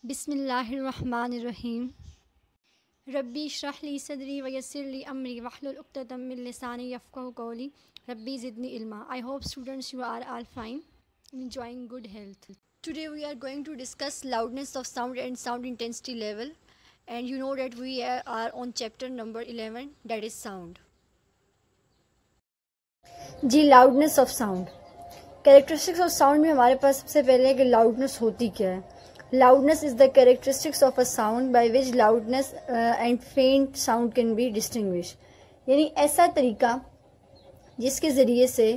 बिस्मिल्लाहिर्रहमानिर्रहीम। रब्बी इश्रह ली सदरी व यस्सिर ली अमरी वहलुल उक़्दतम मिन लिसानी यफ़क़हू क़ौली रब्बी ज़िदनी इल्मा। I hope students you are all fine and enjoying good health. Today we are going to discuss loudness of sound and sound intensity level, and you know that we are on chapter number 11, that is sound. Ji loudness of sound. Characteristics of sound में हमारे पास सबसे पहले है कि loudness होती क्या है. Loudness is the characteristics of a sound by which loudness and faint sound can be distinguished. यानी ऐसा तरीका जिसके ज़रिए से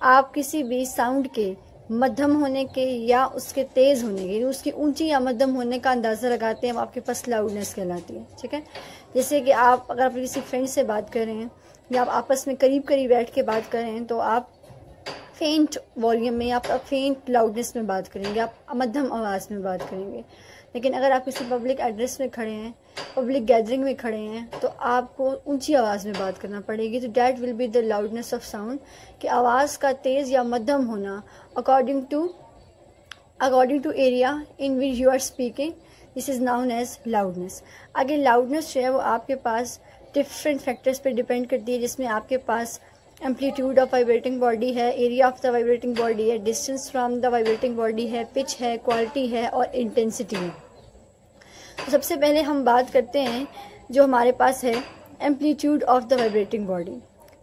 आप किसी भी साउंड के मध्यम होने के या उसके तेज़ होने के, उसकी ऊंची या मध्यम होने का अंदाज़ा लगाते हैं, आपके पास लाउडनेस कहलाती है. ठीक है, जैसे कि अगर आप किसी फ्रेंड से बात कर रहे हैं या आप आपस में करीब करीब बैठ के बात कर रहे हैं तो आप फेंट वॉल्यूम में, आप फेंट लाउडनेस में बात करेंगे, आप मध्यम आवाज़ में बात करेंगे. लेकिन अगर आप किसी पब्लिक एड्रेस में खड़े हैं, पब्लिक गैदरिंग में खड़े हैं, तो आपको ऊंची आवाज़ में बात करना पड़ेगी. तो that will be the loudness of sound, कि आवाज़ का तेज़ या मध्यम होना according to area in which you are speaking. This is known as loudness. आगे लाउडनेस जो है वो आपके पास डिफरेंट फैक्टर्स पे डिपेंड करती है, जिसमें आपके पास एम्पलीट्यूड ऑफ वाइब्रेटिंग बॉडी है, area of the vibrating body है, distance from the vibrating body है, पिच है, क्वालिटी है और इंटेंसिटी है. तो सबसे पहले हम बात करते हैं जो हमारे पास है amplitude of the vibrating body.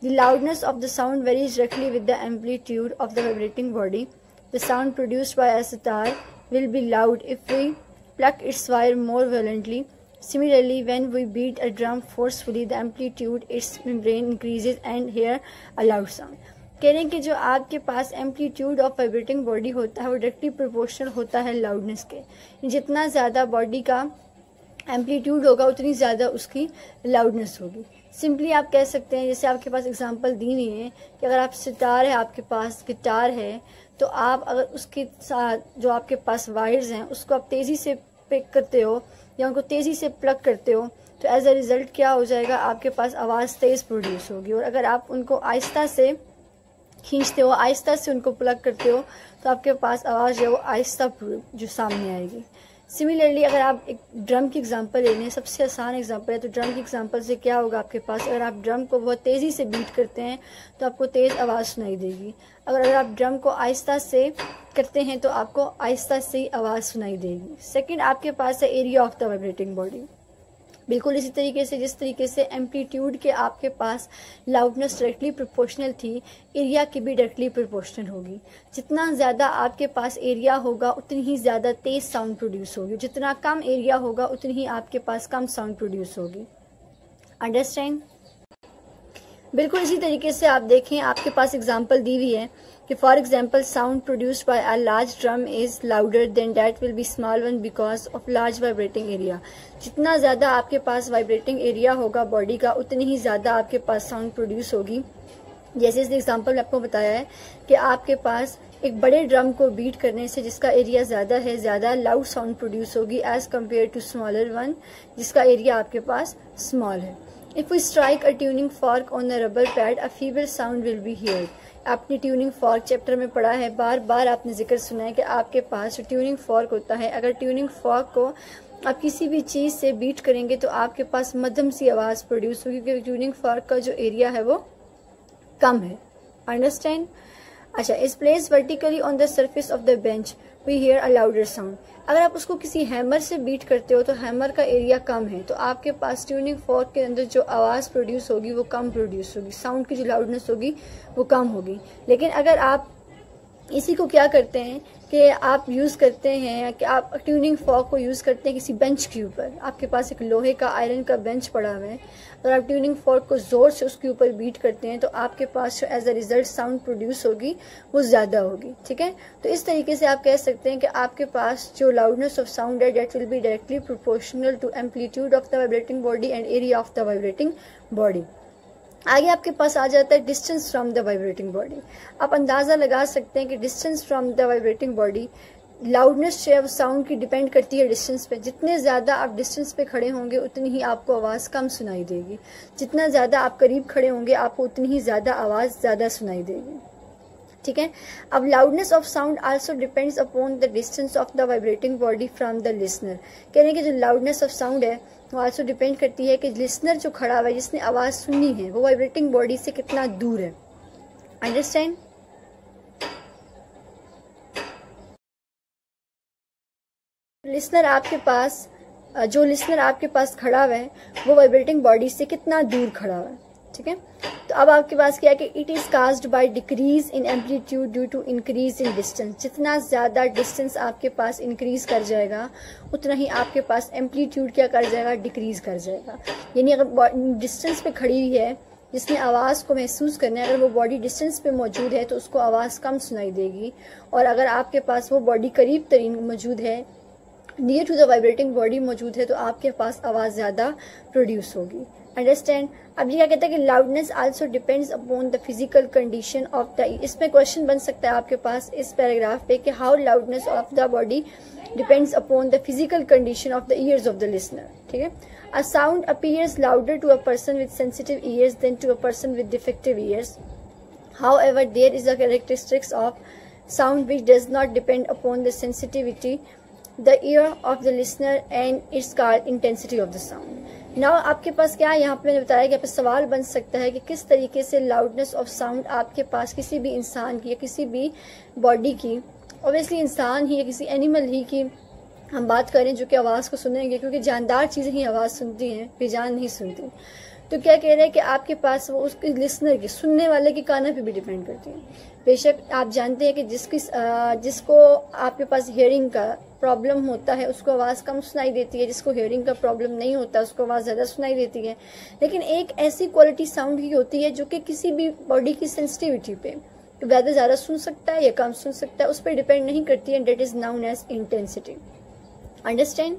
The loudness of the sound varies directly with the amplitude of the vibrating body. The sound produced by a sitar will be loud if we pluck its wire more violently. Similarly, when we beat a drum forcefully, the amplitude its membrane increases and hear a loud sound. कह रहे हैं कि जो आपके पास amplitude of vibrating body होता है वो डायरेक्टली प्रोपोर्शनल होता है लाउडनेस के. जितना ज़्यादा बॉडी का एम्पलीट्यूड होगा उतनी ज़्यादा उसकी लाउडनेस होगी. सिंपली आप कह सकते हैं, जैसे आपके पास एग्जांपल दी हुई है कि अगर आप सितार है, आपके पास गिटार है, तो आप अगर उसके साथ जो आपके पास वायर्स हैं उसको आप तेज़ी से पिक करते हो या उनको तेज़ी से प्लग करते हो, तो एज अ रिज़ल्ट क्या हो जाएगा, आपके पास आवाज़ तेज़ प्रोड्यूस होगी. और अगर आप उनको आहिस्ता से खींचते हो, आहिस्ता से उनको प्लग करते हो, तो आपके पास आवाज़ जो है वो आहिस्ता जो सामने आएगी. सिमिलरली अगर आप एक ड्रम की एग्जांपल ले लें, सबसे आसान एग्जांपल है, तो ड्रम की एग्जांपल से क्या होगा, आपके पास अगर आप ड्रम को बहुत तेज़ी से बीट करते हैं तो आपको तेज़ आवाज़ सुनाई देगी. अगर आप ड्रम को आहिस्ता से करते हैं तो आपको आहिस्ता से ही आवाज़ सुनाई देगी. सेकंड आपके पास है area of the vibrating body. बिल्कुल इसी तरीके से जिस तरीके से एम्पलीट्यूड के आपके पास लाउडनेस डायरेक्टली प्रोपोर्शनल थी, एरिया की भी डायरेक्टली प्रोपोर्शनल होगी. जितना ज़्यादा आपके पास एरिया होगा उतनी ही ज़्यादा तेज़ साउंड प्रोड्यूस होगी. जितना कम एरिया होगा उतनी ही आपके पास कम साउंड प्रोड्यूस होगी. अंडरस्टैंड. बिल्कुल इसी तरीके से आप देखें, आपके पास एग्जांपल दी हुई है कि for example sound produced by a large drum is louder than that will be small one because of large vibrating area. जितना ज़्यादा आपके पास वाइब्रेटिंग एरिया होगा बॉडी का उतनी ही ज़्यादा आपके पास साउंड प्रोड्यूस होगी. जैसे इस एग्जांपल में आपको बताया है कि आपके पास एक बड़े ड्रम को बीट करने से जिसका एरिया ज़्यादा है, ज़्यादा लाउड साउंड प्रोड्यूस होगी as compare to smaller one जिसका एरिया आपके पास स्मॉल है. If we strike a tuning fork on a rubber pad, a feeble sound will be heard. आपने ट्यूनिंग फॉर्क चैप्टर में पढ़ा है, बार बार आपने जिक्र सुना है कि आपके पास जो ट्यूनिंग फॉर्क होता है, अगर ट्यूनिंग फॉर्क को आप किसी भी चीज़ से बीट करेंगे तो आपके पास मध्यम सी आवाज़ प्रोड्यूस होगी, क्योंकि ट्यूनिंग फॉर्क का जो एरिया है वो कम है. अंडरस्टैंड. अच्छा, is place vertically on the surface of the bench we hear a louder sound. अगर आप उसको किसी हैमर से बीट करते हो तो हैमर का एरिया कम है, तो आपके पास ट्यूनिंग फॉर्क के अंदर जो आवाज़ प्रोड्यूस होगी वो कम प्रोड्यूस होगी, साउंड की जो लाउडनेस होगी वो कम होगी. लेकिन अगर आप इसी को क्या करते हैं कि आप यूज़ करते हैं कि आप ट्यूनिंग फॉर्क को यूज़ करते हैं किसी बेंच के ऊपर, आपके पास एक लोहे का आयरन का बेंच पड़ा हुआ है, और आप ट्यूनिंग फॉर्क को ज़ोर से उसके ऊपर बीट करते हैं तो आपके पास जो as a result sound produce होगी वो ज़्यादा होगी. ठीक है, तो इस तरीके से आप कह सकते हैं कि आपके पास जो लाउडनेस ऑफ साउंड है that will be directly proportional to amplitude of the vibrating body and area of the vibrating body. आगे आपके पास आ जाता है distance from the vibrating body. आप अंदाज़ा लगा सकते हैं कि distance from the vibrating body, loudness जो है साउंड की डिपेंड करती है डिस्टेंस पे. जितने ज़्यादा आप डिस्टेंस पे खड़े होंगे उतनी ही आपको आवाज़ कम सुनाई देगी. जितना ज़्यादा आप करीब खड़े होंगे आपको उतनी ही ज़्यादा आवाज़ ज़्यादा सुनाई देगी. ठीक है। अब loudness of sound also depends upon the distance of the vibrating body from the listener. कह रहे हैं कि जो लाउडनेस ऑफ साउंड है वो आल्सो डिपेंड करती है कि लिसनर जो खड़ा हुआ है, जिसने आवाज़ सुननी है, वो वाइब्रेटिंग बॉडी से कितना दूर है। अंडरस्टैंड? लिसनर आपके पास, जो लिसनर आपके पास खड़ा हुआ है वो वाइब्रेटिंग बॉडी से कितना दूर खड़ा हुआ है, ठीक है। तो अब आपके पास क्या है कि it is caused by decrease in amplitude due to increase in distance. जितना ज़्यादा डिस्टेंस आपके पास इंक्रीज कर जाएगा उतना ही आपके पास एम्पलीट्यूड क्या कर जाएगा, डिक्रीज कर जाएगा। यानी अगर डिस्टेंस पे खड़ी हुई है, जिसने आवाज़ को महसूस करना है, अगर वो बॉडी डिस्टेंस पे मौजूद है तो उसको आवाज़ कम सुनाई देगी, और अगर आपके पास वो बॉडी करीब तरीन मौजूद है, near to the vibrating body मौजूद है, तो आपके पास आवाज़ ज़्यादा प्रोड्यूस होगी। अंडरस्टैंड? अब ये क्या कहता है कि loudness also depends upon the physical condition of the, इसमें क्वेश्चन बन सकता है आपके पास इस पैराग्राफ पे कि how loudness of the body depends upon the physical condition of the ears of the listener, ठीक है। A sound appears louder to a person with sensitive ears than to a person with defective ears. However, there is a characteristics of sound which does not depend upon the sensitivity, the ear of the listener, and its called intensity of the sound. Now आपके पास क्या है, यहाँ पे मैंने बताया कि यहाँ पे सवाल बन सकता है कि किस तरीके से लाउडनेस ऑफ साउंड आपके पास किसी भी इंसान की या किसी भी बॉडी की, ऑब्वियसली इंसान ही या किसी एनिमल ही की हम बात करें जो कि आवाज़ को सुनेंगे, क्योंकि जानदार चीज़ें ही आवाज़ सुनती हैं, बेजान नहीं सुनती। तो क्या कह रहे हैं कि आपके पास वो उसके लिसनर की, सुनने वाले के कानों पे भी डिपेंड करती है। बेशक आप जानते हैं कि जिसको आपके पास हियरिंग का प्रॉब्लम होता है उसको आवाज़ कम सुनाई देती है, जिसको हियरिंग का प्रॉब्लम नहीं होता उसको आवाज़ ज़्यादा सुनाई देती है। लेकिन एक ऐसी क्वालिटी साउंड की होती है जो कि किसी भी बॉडी की सेंसिटिविटी पे वैसे ज़्यादा सुन सकता है या कम सुन सकता है, उस पर डिपेंड नहीं करती है, that is known as intensity. Understand?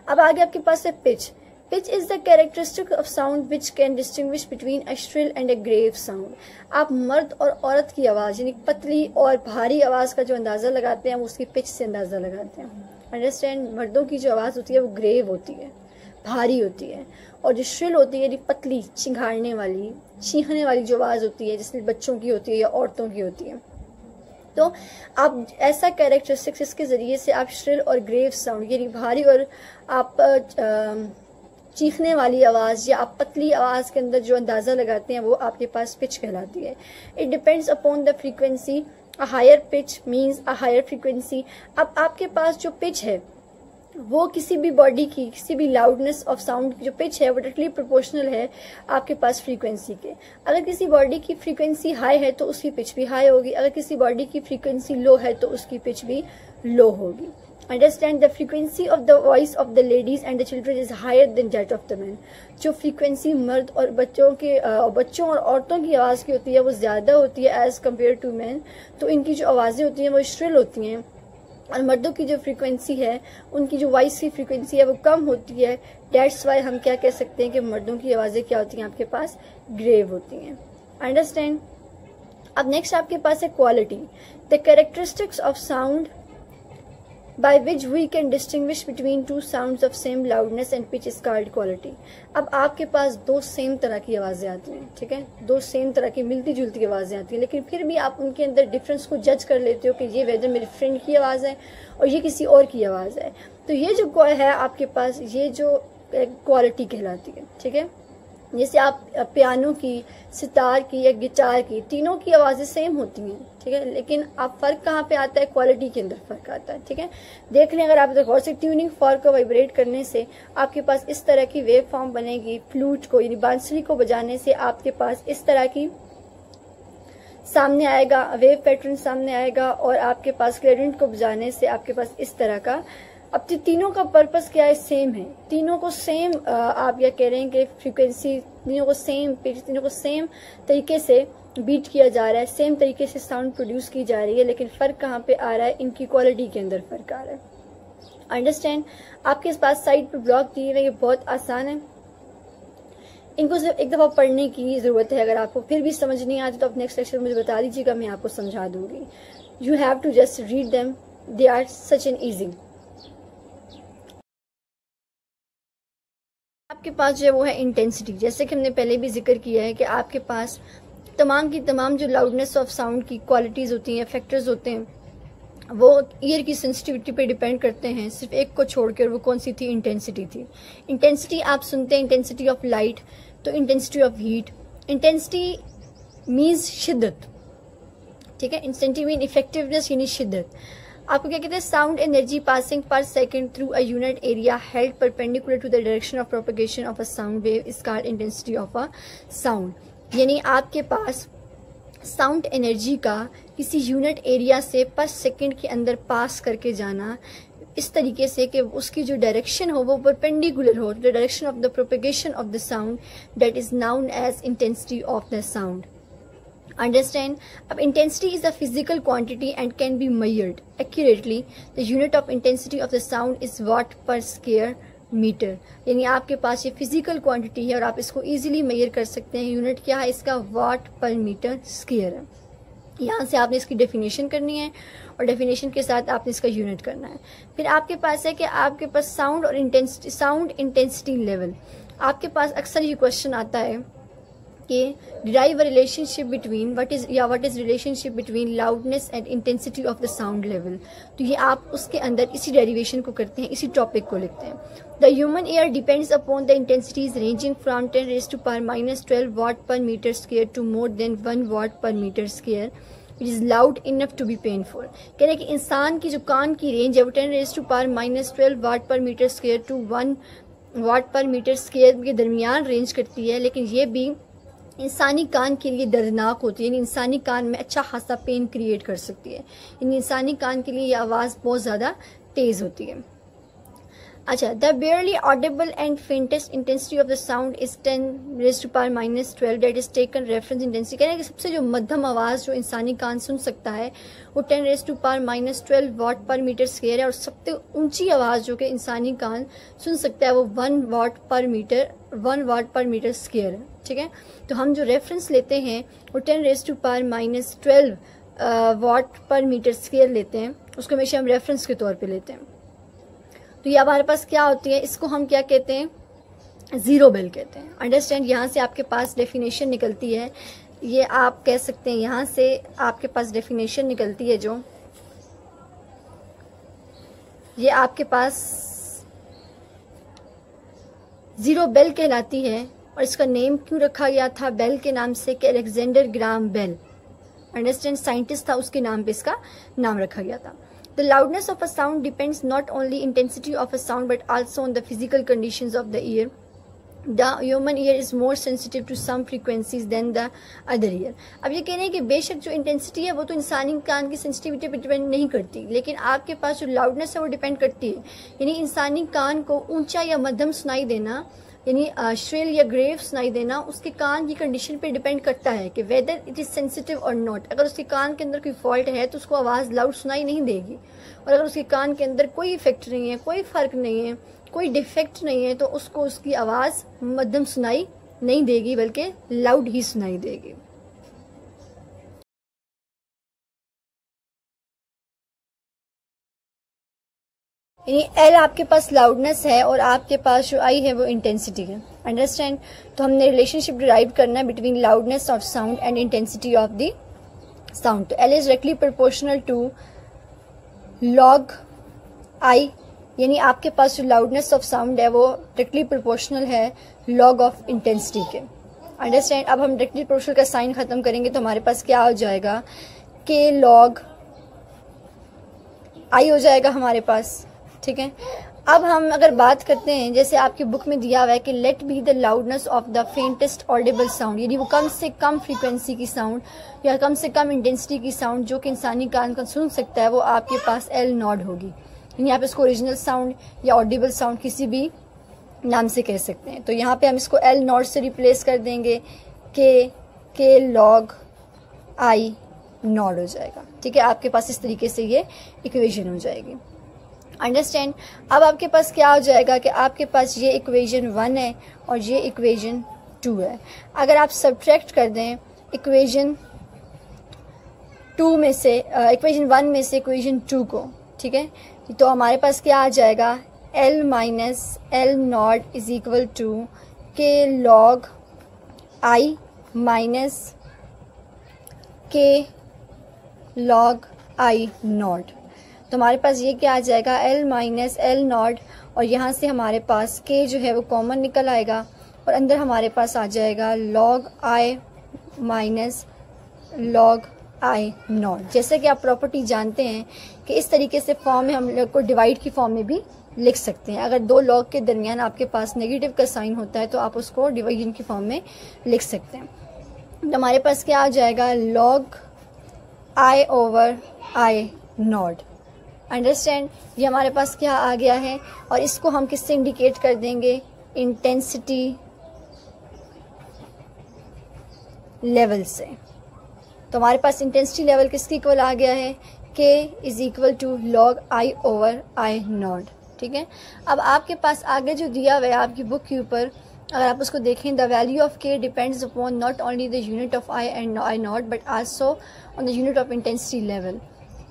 अब आगे आपके पास है pitch. Pitch is the characteristic of sound which can distinguish between a shrill and a grave sound. आप मर्द और औरत की आवाज़ यानी पतली और भारी आवाज़ का जो अंदाज़ा लगाते हैं वो उसकी पिच से अंदाज़ा लगाते हैं। अंडरस्टैंड? मर्दों की जो आवाज़ होती है वो ग्रेव होती है, भारी होती है, और जो श्रिल होती है यानी पतली, चिंघाड़ने वाली, चीखने वाली जो आवाज़ होती है, जिसमें बच्चों की होती है या औरतों की होती है। तो आप ऐसा कैरेक्टरिस्टिक्स इसके ज़रिए से आप श्रिल और ग्रेव साउंड यानी भारी और आप चीखने वाली आवाज़ या आप पतली आवाज़ के अंदर जो अंदाज़ा लगाते हैं वो आपके पास पिच कहलाती है। It depends upon the frequency. A higher pitch means a higher frequency. अब आपके पास जो पिच है वो किसी भी बॉडी की, किसी भी लाउडनेस ऑफ साउंड की जो पिच है वो डायरेक्टली प्रोपोर्शनल है आपके पास फ्रीक्वेंसी के। अगर किसी बॉडी की फ्रीक्वेंसी हाई है तो उसकी पिच भी हाई होगी, अगर किसी बॉडी की फ्रीक्वेंसी लो है तो उसकी पिच भी लो होगी। Understand the frequency of the voice of the ladies and the children is higher than that of the men. जो फ्रीक्वेंसी मर्द और बच्चों और औरतों की आवाज़ की होती है वो ज़्यादा होती है एज़ कम्पेयर टू मैन। तो इनकी जो आवाज़ें होती हैं वो श्रिल होती हैं, और मर्दों की जो फ्रीक्वेंसी है, उनकी जो वॉइस की फ्रीक्वेंसी है वो कम होती है। डेट्स वाई हम क्या कह सकते हैं कि मर्दों की आवाज़ें क्या होती हैं आपके पास, ग्रेव होती हैं। अंडरस्टैंड? अब नेक्स्ट आपके पास है quality. The characteristics of sound by which we can distinguish between two sounds of same loudness and pitch is called quality. अब आपके पास दो सेम तरह की आवाज़ें आती हैं, ठीक है, दो सेम तरह की मिलती जुलती आवाज़ें आती हैं, लेकिन फिर भी आप उनके अंदर डिफरेंस को जज कर लेते हो कि ये वेदर मेरे फ्रेंड की आवाज़ है और ये किसी और की आवाज़ है। तो ये जो है आपके पास, ये जो क्वालिटी कहलाती है, ठीक है। जैसे आप पियानो की, सितार की या गिटार की, तीनों की आवाज़ें सेम होती हैं, ठीक है, लेकिन आप फ़र्क कहाँ पे आता है, क्वालिटी के अंदर फ़र्क आता है, ठीक है। देख लें अगर आप गौर से, ट्यूनिंग फॉर्क को वाइब्रेट करने से आपके पास इस तरह की वेव फॉर्म बनेगी। फ्लूट को यानी बांसुरी को बजाने से आपके पास इस तरह की सामने आएगा, वेव पैटर्न सामने आएगा, और आपके पास क्लैरिनेट को बजाने से आपके पास इस तरह का। अब तीनों का पर्पस क्या है, सेम है, तीनों को सेम आप या कह रहे हैं कि फ्रीक्वेंसी, तीनों को सेम पिच, तीनों को सेम तरीके से बीट किया जा रहा है, सेम तरीके से साउंड प्रोड्यूस की जा रही है, लेकिन फ़र्क कहाँ पे आ रहा है, इनकी क्वालिटी के अंदर फ़र्क आ रहा है। अंडरस्टैंड? आपके पास साइड पर ब्लॉक दिए हुए, ये बहुत आसान है, इनको सिर्फ एक दफ़ा पढ़ने की ज़रूरत है। अगर आपको फिर भी समझ नहीं आती तो आप नेक्स्ट लेक्चर मुझे बता दीजिएगा, मैं आपको समझा दूंगी। You have to just read them, they are such an easy. आपके पास जो है वो है इंटेंसिटी। जैसे कि हमने पहले भी जिक्र किया है कि आपके पास तमाम की तमाम जो लाउडनेस ऑफ साउंड की क्वालिटीज़ होती हैं, फैक्टर्स होते हैं, वो ईयर की सेंसिटिविटी पे डिपेंड करते हैं, सिर्फ एक को छोड़कर। वो कौन सी थी? इंटेंसिटी थी। इंटेंसिटी आप सुनते हैं इंटेंसिटी ऑफ लाइट, तो intensity of heat. Intensity means शिद्दत, ठीक है। इंटेंसिटी मीन इफेक्टिवनेस यानी शिद्दत। आपको क्या कहते हैं? Sound energy passing per second through a unit area held perpendicular to the direction of propagation of a sound wave is called intensity of a sound. यानी आपके पास साउंड एनर्जी का किसी यूनिट एरिया से पर सेकंड के अंदर पास करके जाना इस तरीके से कि उसकी जो डायरेक्शन हो वो परपेंडिकुलर हो, the direction of the propagation of the sound, that is known as intensity of the sound. Understand? अब intensity is a physical quantity and can be measured accurately. The unit of intensity of the sound is watt per square meter. यानी आपके पास ये physical quantity है और आप इसको easily major कर सकते हैं। यूनिट क्या है इसका? वाट पर मीटर स्क्वायर है। यहाँ से आपने इसकी डेफिनेशन करनी है और डेफिनेशन के साथ आपने इसका यूनिट करना है। फिर आपके पास है कि आपके पास साउंड और इंटेंसिटी, साउंड इंटेंसिटी लेवल। आपके पास अक्सर ये क्वेश्चन आता है कि derive a relationship between what is relationship between loudness and intensity of the sound level. तो ये आप उसके अंदर इसी डेरिवेशन को करते हैं, इसी टॉपिक को लिखते हैं। The human ear depends upon the intensities ranging from 10⁻⁻12 watt per metre square to more than 1 watt per metre square it is loud enough to be painful. कह रहे हैं कि इंसान की जो कान की रेंज है वो 10⁻⁻12 watt per metre square to 1 watt per metre square के दरमियान रेंज करती है, लेकिन ये भी इंसानी कान के लिए दर्दनाक होती है, यानी इंसानी कान में अच्छा खासा पेन क्रिएट कर सकती है। यानी इंसानी कान के लिए ये आवाज़ बहुत ज़्यादा तेज़ होती है। अच्छा, the बेयरली Audible and faintest intensity of the sound is 10⁻⁻12 that is taken reference intensity. कह रहे हैं कि सबसे जो मध्यम आवाज़ जो इंसानी कान सुन सकता है वो 10⁻⁻12 वाट पर मीटर स्क्वायर है, और सबसे ऊंची आवाज़ जो कि इंसानी कान सुन सकता है वो 1 वाट पर मीटर स्क्वायर है, ठीक है। तो हम जो रेफरेंस लेते हैं वो 10⁻⁻12 वाट पर मीटर स्क्वायर लेते हैं, उसको हमेशा हम रेफरेंस के तौर पे लेते हैं। तो ये हमारे पास क्या होती है? इसको हम क्या कहते हैं? ज़ीरो बेल कहते हैं। अंडरस्टैंड? यहाँ से आपके पास डेफिनेशन निकलती है, ये आप कह सकते हैं यहाँ से आपके पास डेफिनेशन निकलती है, जो ये आपके पास ज़ीरो बेल कहलाती है। और इसका नेम क्यों रखा गया था बेल के नाम से? कि Alexander Graham Bell, understand, scientist था, उसके नाम पे इसका नाम रखा गया था। The loudness of a sound depends not only intensity of a sound but also on the physical conditions of the ear. The human ear is more sensitive to some frequencies than the other ear. अब ये कह रहे हैं कि बेशक जो intensity है वो तो इंसानी कान की सेंसिटिविटी पर डिपेंड नहीं करती, लेकिन आपके पास जो लाउडनेस है वो डिपेंड करती है। यानी इंसानी कान को ऊंचा या मध्यम सुनाई देना, यानी श्रेल या ग्रेव सुनाई देना, उसके कान की कंडीशन पे डिपेंड करता है कि वेदर इट इज़ सेंसिटिव और नॉट। अगर उसके कान के अंदर कोई फॉल्ट है तो उसको आवाज़ लाउड सुनाई नहीं देगी, और अगर उसके कान के अंदर कोई इफेक्ट नहीं है, कोई फ़र्क नहीं है, कोई डिफेक्ट नहीं है, तो उसको उसकी आवाज़ मध्यम सुनाई नहीं देगी बल्कि लाउड ही सुनाई देगी। यानी एल आपके पास लाउडनेस है और आपके पास जो आई है वो इंटेंसिटी है। अंडरस्टैंड? तो हमने रिलेशनशिप डिराइव करना है between loudness of sound and intensity of the sound. तो L is directly proportional to log I, यानी आपके पास जो लाउडनेस ऑफ साउंड है वो डायरेक्टली प्रोपोर्शनल है लॉग ऑफ इंटेंसिटी के। अंडरस्टैंड? अब हम डायरेक्टली प्रोपोर्शनल का साइन खत्म करेंगे तो हमारे पास क्या हो जाएगा? के लॉग आई हो जाएगा हमारे पास, ठीक है। अब हम अगर बात करते हैं, जैसे आपकी बुक में दिया हुआ है कि let be the loudness of the faintest audible sound, यानी वो कम से कम फ्रीक्वेंसी की साउंड या कम से कम इंटेंसिटी की साउंड जो कि इंसानी कान का सुन सकता है, वो आपके पास एल नॉट होगी। यानी आप इसको ओरिजिनल साउंड या ऑडिबल साउंड किसी भी नाम से कह सकते हैं। तो यहाँ पे हम इसको एल नॉट से रिप्लेस कर देंगे, के लॉग आई नॉट हो जाएगा, ठीक है। आपके पास इस तरीके से ये इक्वेशन हो जाएगी। अंडरस्टैंड? अब आपके पास क्या हो जाएगा कि आपके पास ये इक्वेशन 1 है और ये इक्वेशन 2 है। अगर आप सब्ट्रैक्ट कर दें इक्वेशन 2 में से इक्वेशन 1 में से इक्वेशन 2 को, ठीक है, तो हमारे पास क्या आ जाएगा? L minus L naught is equal to K log I minus K log I naught. तो हमारे पास ये क्या आ जाएगा, एल माइनस एल नॉट, और यहाँ से हमारे पास के जो है वो कॉमन निकल आएगा और अंदर हमारे पास आ जाएगा log I minus log I not. जैसे कि आप प्रॉपर्टी जानते हैं कि इस तरीके से फॉर्म में हम लोग को डिवाइड की फॉर्म में भी लिख सकते हैं। अगर दो लॉग के दरमियान आपके पास नेगेटिव का साइन होता है तो आप उसको डिवीजन की फॉर्म में लिख सकते हैं। तो हमारे पास क्या आ जाएगा, log I over I not. Understand, ये हमारे पास क्या आ गया है, और इसको हम किससे इंडिकेट कर देंगे, इंटेंसिटी लेवल से। तो हमारे पास इंटेंसिटी लेवल किसके इक्वल आ गया है, K is equal to log I over I naught. ठीक है, अब आपके पास आगे जो दिया हुआ है आपकी बुक के ऊपर, अगर आप उसको देखें, द वैल्यू ऑफ के depends upon not only the unit of I and I not but also on the unit of intensity level.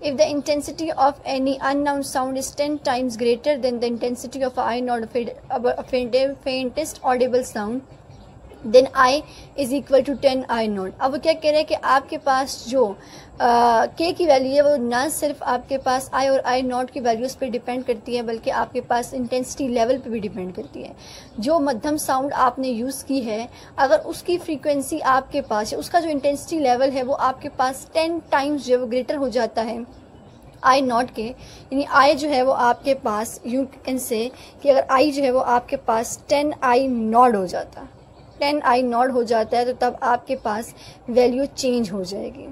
If the intensity of any unknown sound is 10 times greater than the intensity of I naught of faintest audible sound, then I is equal to 10 I naught। अब वो क्या कह रहे हैं कि आपके पास जो K की वैल्यू है वो ना सिर्फ आपके पास I और I नॉट की वैल्यूज़ पे डिपेंड करती है बल्कि आपके पास इंटेंसिटी लेवल पे भी डिपेंड करती है। जो मध्यम साउंड आपने यूज़ की है, अगर उसकी फ्रीक्वेंसी आपके पास है, उसका जो इंटेंसिटी लेवल है वो आपके पास 10 टाइम्स जो है वो ग्रेटर हो जाता है आई नॉट के, यानी आई जो है वो आपके पास यू कैन से कि अगर आई जो है वो आपके पास 10 आई नॉट हो जाता है, 10 आई नॉट हो जाता है, तो तब आपके पास वैल्यू चेंज हो जाएगी।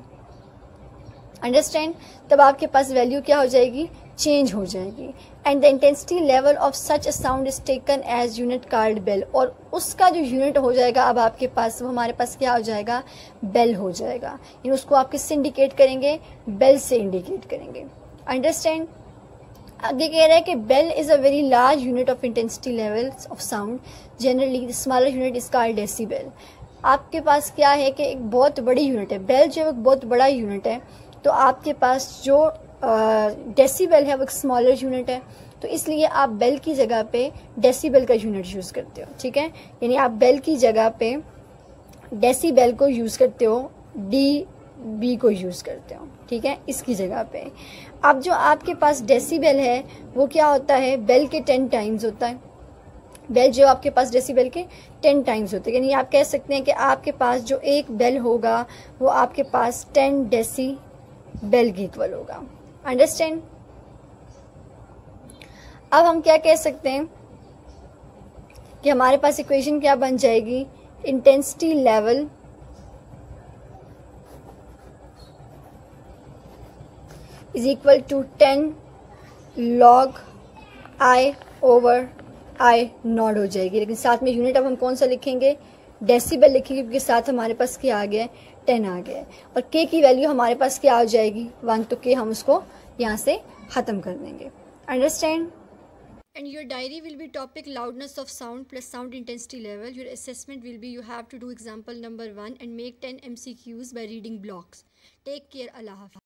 अंडरस्टैंड, तब आपके पास वैल्यू क्या हो जाएगी, चेंज हो जाएगी। And the intensity level of such a sound is taken as unit called bel, और उसका जो यूनिट हो जाएगा अब आपके पास, वो हमारे पास क्या हो जाएगा, बेल हो जाएगा। यानी उसको आप किससे इंडिकेट करेंगे, बेल से इंडिकेट करेंगे। अंडरस्टैंड, आगे कह रहा है कि bel is a very large unit of intensity level of sound, generally the smaller unit is called decibel. आपके पास क्या है कि एक बहुत बड़ी यूनिट है, बेल जो है एक बहुत बड़ा यूनिट है, तो आपके पास जो डेसीबेल है वो एक स्मॉलर यूनिट है, तो इसलिए आप बेल की जगह पे डेसीबेल का यूनिट यूज़ करते हो। ठीक है, यानी आप बेल की जगह पे डेसीबेल को यूज़ करते हो, डी बी को यूज़ करते हो। ठीक है, इसकी जगह पे अब जो आपके पास डेसीबेल है वो क्या होता है, बेल के 10 टाइम्स होता है। बेल जो आपके पास डेसीबेल के 10 टाइम्स होते हैं, यानी आप कह सकते हैं कि आपके पास जो एक बेल होगा वो आपके पास 10 डेसीबेल के इक्वल होगा। अंडरस्टैंड, अब हम क्या कह सकते हैं कि हमारे पास इक्वेशन क्या बन जाएगी, intensity level is equal to 10 log I over I naught हो जाएगी। लेकिन साथ में यूनिट अब हम कौन सा लिखेंगे, डेसीबल लिखेंगे, क्योंकि साथ हमारे पास क्या आ गया है, 10 आ गया है। और के की वैल्यू हमारे पास क्या आ जाएगी, 1, तो के हम उसको यहाँ से ख़त्म कर देंगे। Understand, and your diary will be topic loudness of sound plus sound intensity level. Your assessment will be you have to do example number 1 and make 10 MCQs by reading blocks. Take care. Allah Hafiz.